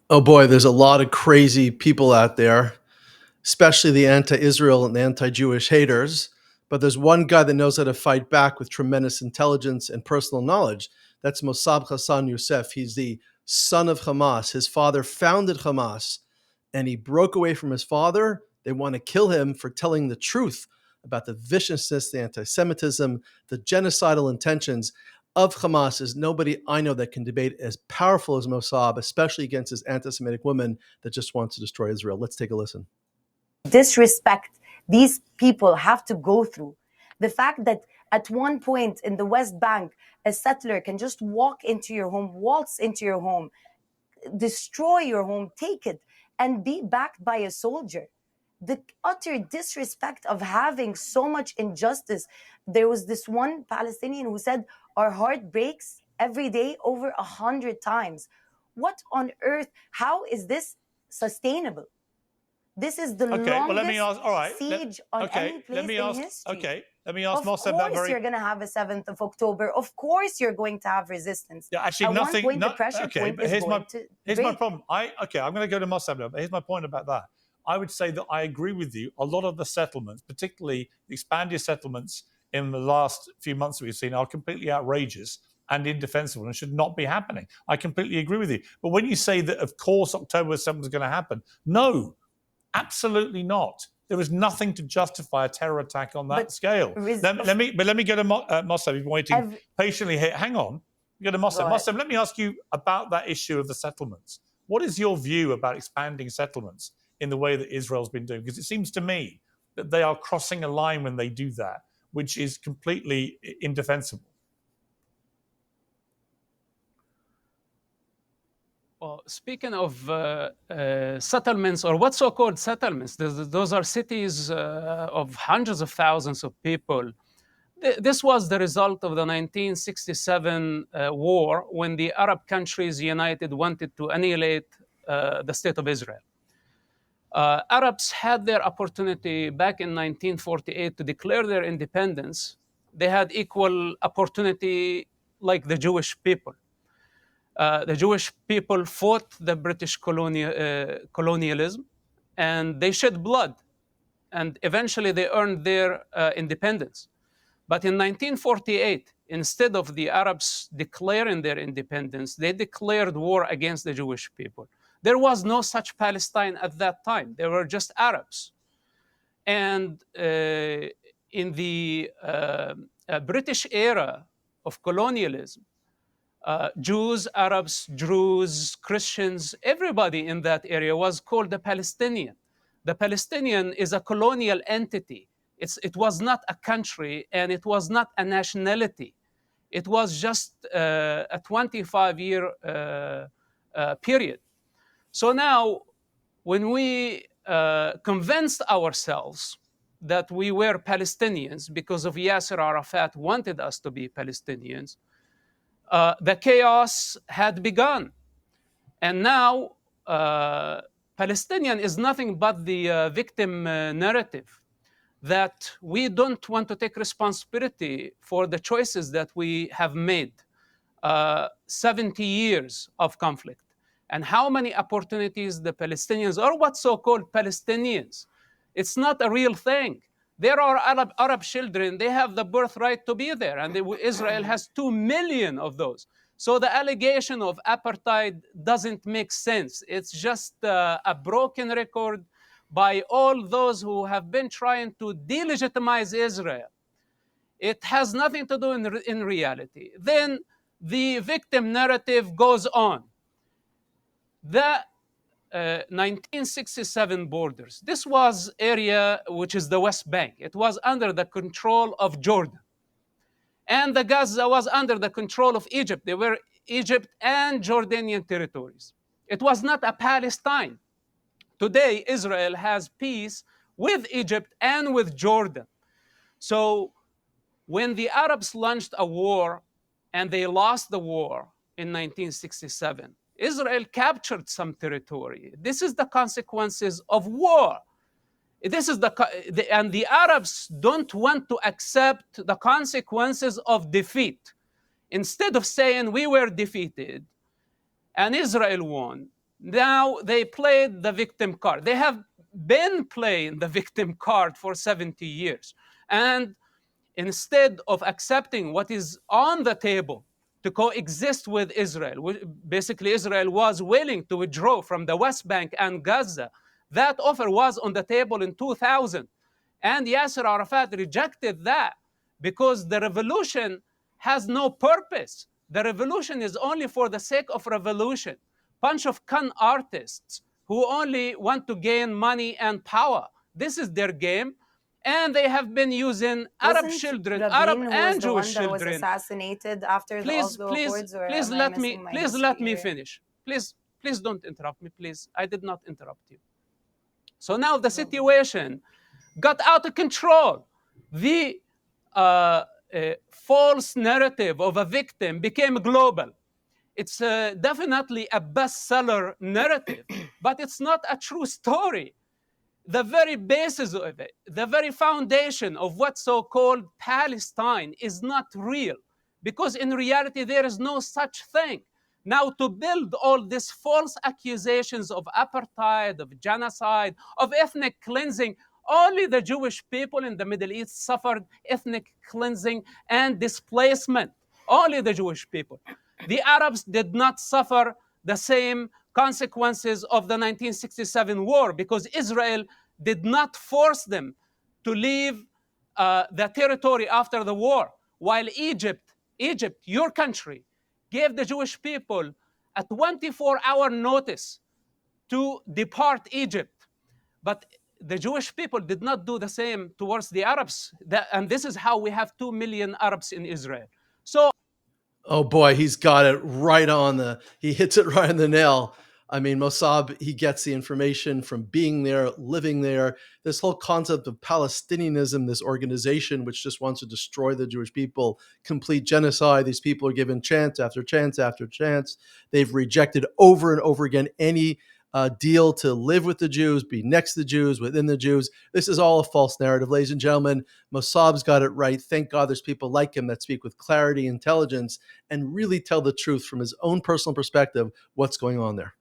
Oh boy, there's a lot of crazy people out there, especially the anti-Israel and anti-Jewish haters. But there's one guy that knows how to fight back with tremendous intelligence and personal knowledge. That's Mosab Hassan Youssef. He's the son of Hamas. His father founded Hamas, and he broke away from his father. They want to kill him for telling the truth about the viciousness, the anti-Semitism, the genocidal intentions of Hamas. Is nobody I know that can debate as powerful as Mossad, especially against this anti-Semitic woman that just wants to destroy Israel. Let's take a listen. Disrespect these people have to go through. The fact that at one point in the West Bank, a settler can just walk into your home, waltz into your home, destroy your home, take it, and be backed by a soldier. The utter disrespect of having so much injustice. There was this one Palestinian who said, our heart breaks every day over 100 times. What on earth? How is this sustainable? This is the longest siege on any place in history. Okay, let me ask Mosab that very... Of course you're going to have a 7th of October. Of course you're going to have resistance. Yeah, actually, At nothing... one point, the pressure point is going to... Here's my problem. I'm going to go to Mosab now, but here's my point about that. I would say that I agree with you. A lot of the settlements, particularly the expanded settlements in the last few months we've seen, are completely outrageous and indefensible and should not be happening. I completely agree with you. But when you say that, of course, October 7th is going to happen, no. Absolutely not. There is nothing to justify a terror attack on that scale. Let me go to Mosab. You've been waiting patiently here. Hang on. You go to Mosab. Mosab, let me ask you about that issue of the settlements. What is your view about expanding settlements in the way that Israel's been doing? Because it seems to me that they are crossing a line when they do that, which is completely indefensible. Well, speaking of settlements, or what so-called settlements, those are cities of hundreds of thousands of people. This was the result of the 1967 war, when the Arab countries united wanted to annihilate the state of Israel. Arabs had their opportunity back in 1948 to declare their independence. They had equal opportunity like the Jewish people. The Jewish people fought the British colonialism, and they shed blood, and eventually they earned their independence. But in 1948, instead of the Arabs declaring their independence, they declared war against the Jewish people. There was no such Palestine at that time. They were just Arabs. And in the British era of colonialism, Jews, Arabs, Druze, Christians, everybody in that area was called the Palestinian. The Palestinian is a colonial entity. It was not a country, and it was not a nationality. It was just a 25-year period. So now, when we convinced ourselves that we were Palestinians because of Yasser Arafat wanted us to be Palestinians, the chaos had begun. And now Palestinian is nothing but the victim narrative, that we don't want to take responsibility for the choices that we have made. 70 years of conflict. And how many opportunities the Palestinians, or what so-called Palestinians, it's not a real thing. There are Arab children, they have the birthright to be there, and Israel has 2 million of those. So the allegation of apartheid doesn't make sense. It's just a broken record by all those who have been trying to delegitimize Israel. It has nothing to do in reality. Then the victim narrative goes on. The 1967 borders. This was area which is the West Bank. It was under the control of Jordan. And the Gaza was under the control of Egypt. They were Egypt and Jordanian territories. It was not a Palestine. Today, Israel has peace with Egypt and with Jordan. So when the Arabs launched a war and they lost the war in 1967, Israel captured some territory. This is the consequences of war. This is and the Arabs don't want to accept the consequences of defeat. Instead of saying we were defeated and Israel won, Now they played the victim card. They have been playing the victim card for 70 years. And instead of accepting what is on the table to coexist with Israel, basically Israel was willing to withdraw from the West Bank and Gaza. That offer was on the table in 2000. And Yasser Arafat rejected that because the revolution has no purpose. The revolution is only for the sake of revolution. Bunch of con artists who only want to gain money and power. This is their game. And they have been using Arab Wasn't children, Rabin, Arab who was and the Jewish one that was children. assassinated after the Please, Oslo please, Accords, or please am I let me, missing my please let history me here? finish. Please don't interrupt me, please. I did not interrupt you. So now the situation got out of control. The false narrative of a victim became global. It's definitely a bestseller narrative, but it's not a true story. The very basis of it, the very foundation of what's so-called Palestine is not real, because in reality there is no such thing. Now, to build all these false accusations of apartheid, of genocide, of ethnic cleansing, only the Jewish people in the Middle East suffered ethnic cleansing and displacement. Only the Jewish people. The Arabs did not suffer the same consequences of the 1967 war because Israel did not force them to leave the territory after the war, while Egypt, your country, gave the Jewish people a 24-hour notice to depart Egypt. But the Jewish people did not do the same towards the Arabs. And this is how we have 2 million Arabs in Israel. So, Oh boy, he's got it right on he hits it right on the nail. I mean, Mosab, he gets the information from being there, living there. This whole concept of Palestinianism, this organization which just wants to destroy the Jewish people, complete genocide. These people are given chance after chance after chance. They've rejected over and over again any deal to live with the Jews, be next to the Jews, within the Jews. This is all a false narrative, ladies and gentlemen. Mosab's got it right. Thank God there's people like him that speak with clarity, intelligence, and really tell the truth from his own personal perspective what's going on there.